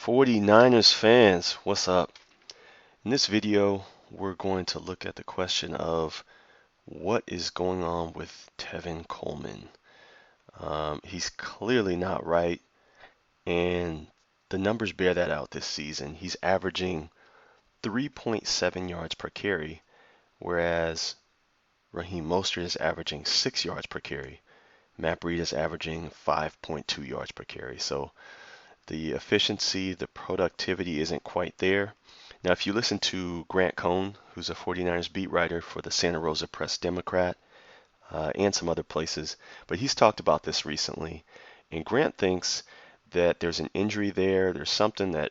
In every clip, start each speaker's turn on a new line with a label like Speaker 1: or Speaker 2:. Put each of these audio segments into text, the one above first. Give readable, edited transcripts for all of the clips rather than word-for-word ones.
Speaker 1: 49ers fans, what's up? In this video, we're going to look at the question of what is going on with Tevin Coleman. He's clearly not right, and the numbers bear that out this season. He's averaging 3.7 yards per carry, whereas Mostert is averaging 6 yards per carry. Matt Breida is averaging 5.2 yards per carry. So the efficiency, the productivity isn't quite there. Now, if you listen to Grant Cohn, who's a 49ers beat writer for the Santa Rosa Press-Democrat, and some other places, but he's talked about this recently, and Grant thinks that there's an injury there. There's something that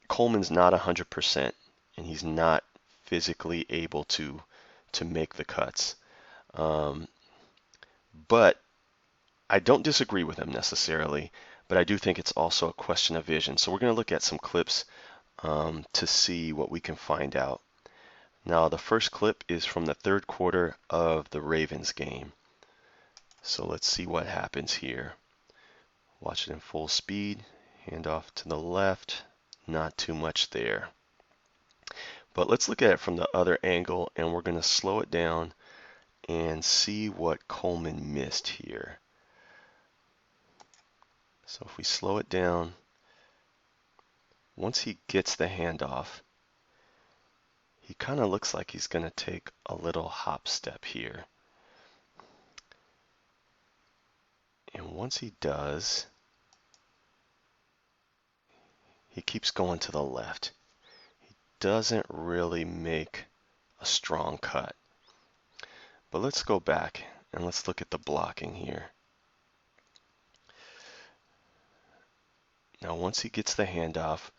Speaker 1: Coleman's not 100%, and he's not physically able to make the cuts. But I don't disagree with him necessarily, but I do think it's also a question of vision. So we're going to look at some clips to see what we can find out. Now, the first clip is from the third quarter of the Ravens game. So let's see what happens here. Watch it in full speed. Hand off to the left. Not too much there. But let's look at it from the other angle, and we're going to slow it down and see what Coleman missed here. So if we slow it down, once he gets the handoff, he kind of looks like he's going to take a little hop step here. And once he does, he keeps going to the left. He doesn't really make a strong cut. But let's go back and let's look at the blocking here. Now, once he gets the handoff,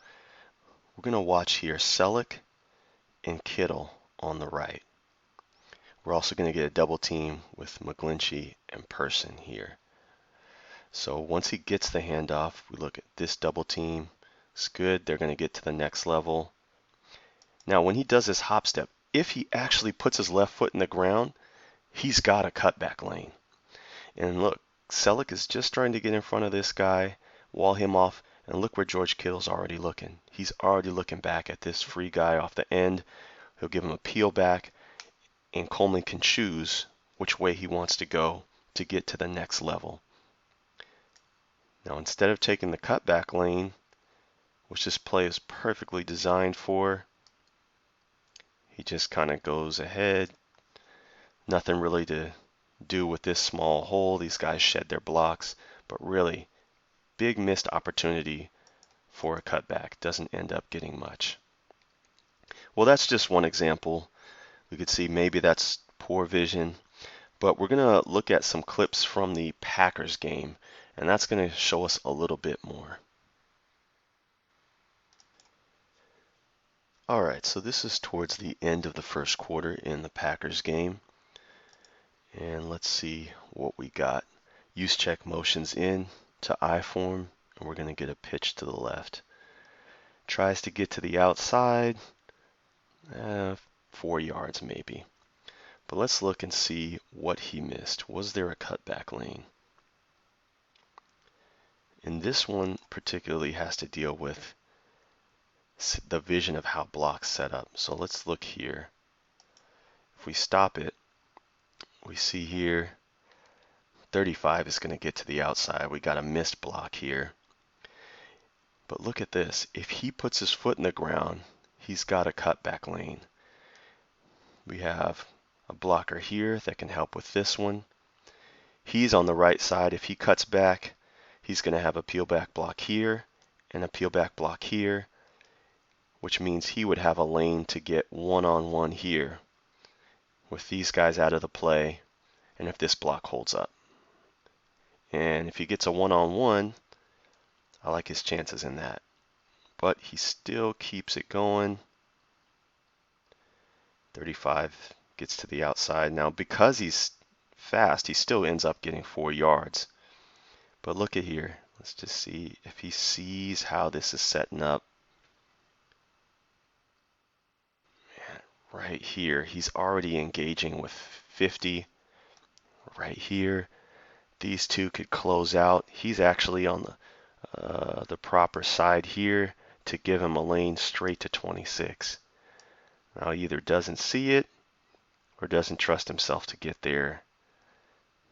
Speaker 1: we're going to watch here Selleck and Kittle on the right. We're also going to get a double team with McGlinchey and Person here. So once he gets the handoff, we look at this double team. It's good. They're going to get to the next level. Now, when he does his hop step, if he actually puts his left foot in the ground, he's got a cutback lane. And look, Selleck is just trying to get in front of this guy, wall him off, and look where George Kittle's already looking. He's already looking back at this free guy off the end. He'll give him a peel back, and Coleman can choose which way he wants to go to get to the next level. Now, instead of taking the cutback lane, which this play is perfectly designed for, he just kind of goes ahead. Nothing really to do with this small hole. These guys shed their blocks, but really, big missed opportunity for a cutback. Doesn't end up getting much. Well, that's just one example. We could see maybe that's poor vision, but we're going to look at some clips from the Packers game, and that's going to show us a little bit more. All right, so this is towards the end of the first quarter in the Packers game. And let's see what we got. Use check motions in to I form, and we're going to get a pitch to the left. Tries to get to the outside, 4 yards maybe. But let's look and see what he missed. Was there a cutback lane? And this one particularly has to deal with the vision of how blocks set up. So let's look here. If we stop it, we see here 35 is going to get to the outside. We got a missed block here. But look at this. If he puts his foot in the ground, he's got a cutback lane. We have a blocker here that can help with this one. He's on the right side. If he cuts back, he's going to have a peel back block here and a peel back block here, which means he would have a lane to get one-on-one here with these guys out of the play, and if this block holds up. And if he gets a one-on-one, I like his chances in that. But he still keeps it going. 35 gets to the outside. Now, because he's fast, he still ends up getting 4 yards. But look at here. Let's just see if he sees how this is setting up. Right here, he's already engaging with 50. Right here, these two could close out. He's actually on the proper side here to give him a lane straight to 26. Now he either doesn't see it or doesn't trust himself to get there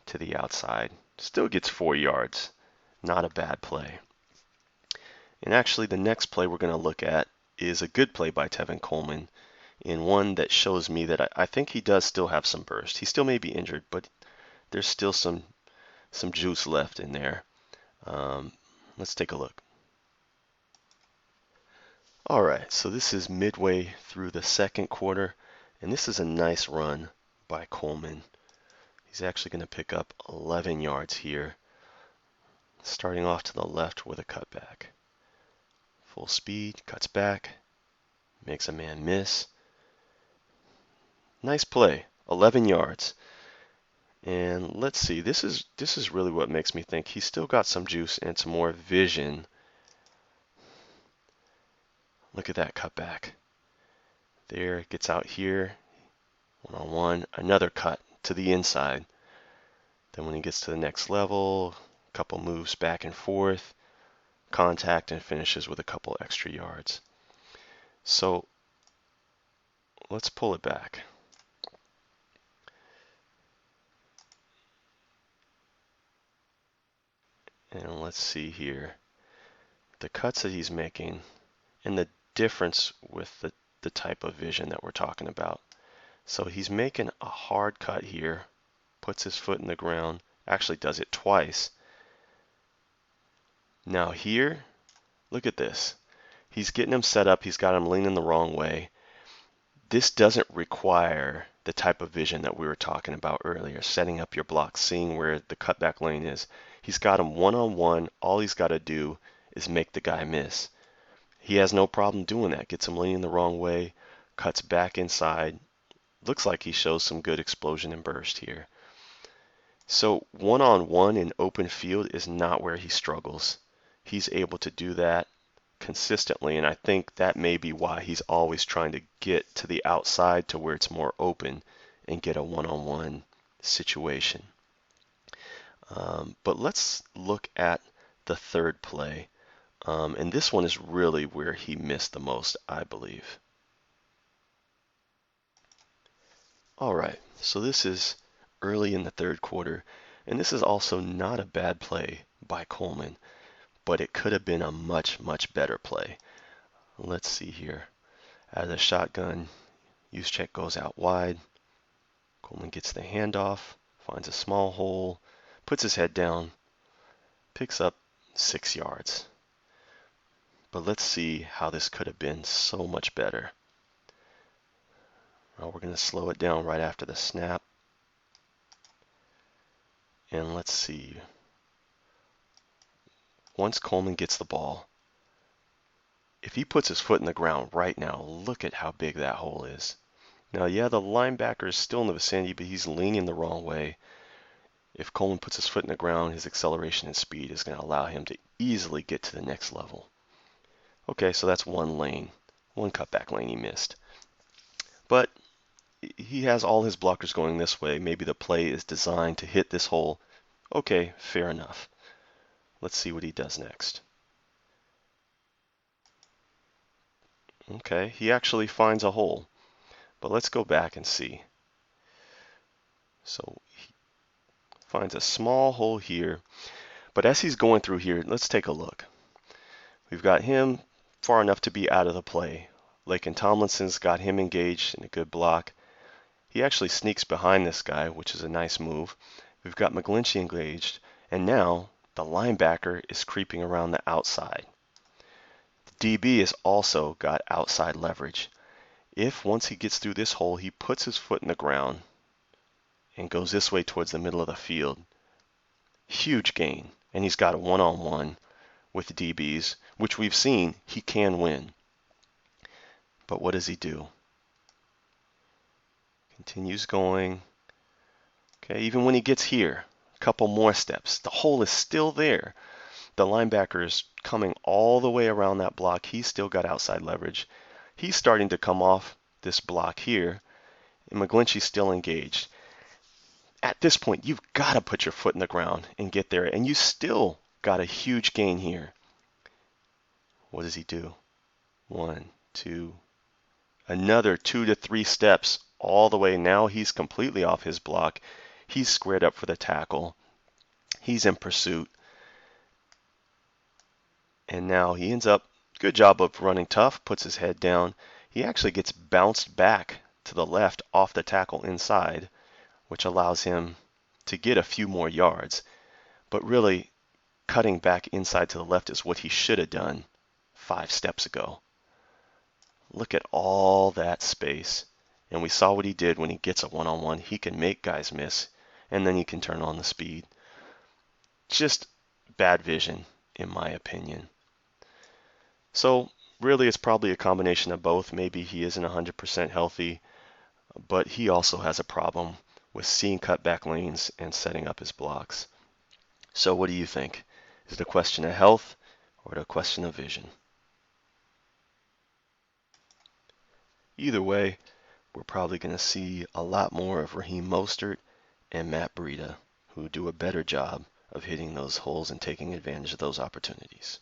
Speaker 1: to the outside. Still gets 4 yards. Not a bad play. And actually the next play we're going to look at is a good play by Tevin Coleman, and one that shows me that I think he does still have some burst. He still may be injured, but there's still some juice left in there. Let's take a look. All right, so this is midway through the second quarter, and this is a nice run by Coleman. He's actually going to pick up 11 yards here, starting off to the left with a cutback. Full speed, cuts back, makes a man miss. Nice play, 11 yards. And let's see, this is really what makes me think he's still got some juice and some more vision. Look at that cutback. There, gets out here, one-on-one, another cut to the inside. Then when he gets to the next level, a couple moves back and forth, contact, and finishes with a couple extra yards. So let's pull it back. And let's see here. The cuts that he's making and the difference with the type of vision that we're talking about. So he's making a hard cut here, puts his foot in the ground, actually does it twice. Now here, look at this. He's getting him set up, he's got him leaning the wrong way. This doesn't require the type of vision that we were talking about earlier, setting up your block, seeing where the cutback lane is. He's got him one-on-one. All he's got to do is make the guy miss. He has no problem doing that. Gets him leaning the wrong way, cuts back inside. Looks like he shows some good explosion and burst here. So one-on-one in open field is not where he struggles. He's able to do that consistently, and I think that may be why he's always trying to get to the outside to where it's more open and get a one-on-one situation. But let's look at the third play. And this one is really where he missed the most, I believe. All right, so this is early in the third quarter, and this is also not a bad play by Coleman, but it could have been a much, much better play. Let's see here. Out of the shotgun, Juszczyk goes out wide. Coleman gets the handoff, finds a small hole, puts his head down, picks up 6 yards. But let's see how this could have been so much better. Now we're going to slow it down right after the snap. And let's see. Once Coleman gets the ball, if he puts his foot in the ground right now, look at how big that hole is. Now, yeah, the linebacker is still in the vicinity, but he's leaning the wrong way. If Coleman puts his foot in the ground, his acceleration and speed is going to allow him to easily get to the next level. Okay, so that's one lane, one cutback lane he missed. But he has all his blockers going this way. Maybe the play is designed to hit this hole. Okay, fair enough. Let's see what he does next. Okay, he actually finds a hole. But let's go back and see. So he finds a small hole here. But as he's going through here, let's take a look. We've got him far enough to be out of the play. Laken Tomlinson's got him engaged in a good block. He actually sneaks behind this guy, which is a nice move. We've got McGlinchey engaged, and now the linebacker is creeping around the outside. The DB has also got outside leverage. If once he gets through this hole, he puts his foot in the ground and goes this way towards the middle of the field, huge gain, and he's got a one-on-one with the DBs, which we've seen he can win. But what does he do? Continues going. Okay, even when he gets here, a couple more steps, the hole is still there. The linebacker is coming all the way around that block. He's still got outside leverage. He's starting to come off this block here, and McGlinchey's still engaged. At this point, you've got to put your foot in the ground and get there, and you still got a huge gain here. What does he do? 1, 2, another 2 to 3 steps all the way. Now he's completely off his block. He's squared up for the tackle. He's in pursuit. And now he ends up, good job of running tough, puts his head down. He actually gets bounced back to the left off the tackle inside, which allows him to get a few more yards. But really, cutting back inside to the left is what he should have done 5 steps ago. Look at all that space. And we saw what he did when he gets a one-on-one. He can make guys miss, and then he can turn on the speed. Just bad vision, in my opinion. So really, it's probably a combination of both. Maybe he isn't 100% healthy, but he also has a problem with seeing cutback lanes and setting up his blocks. So what do you think? Is it a question of health or a question of vision? Either way, we're probably going to see a lot more of Raheem Mostert and Matt Breida, who do a better job of hitting those holes and taking advantage of those opportunities.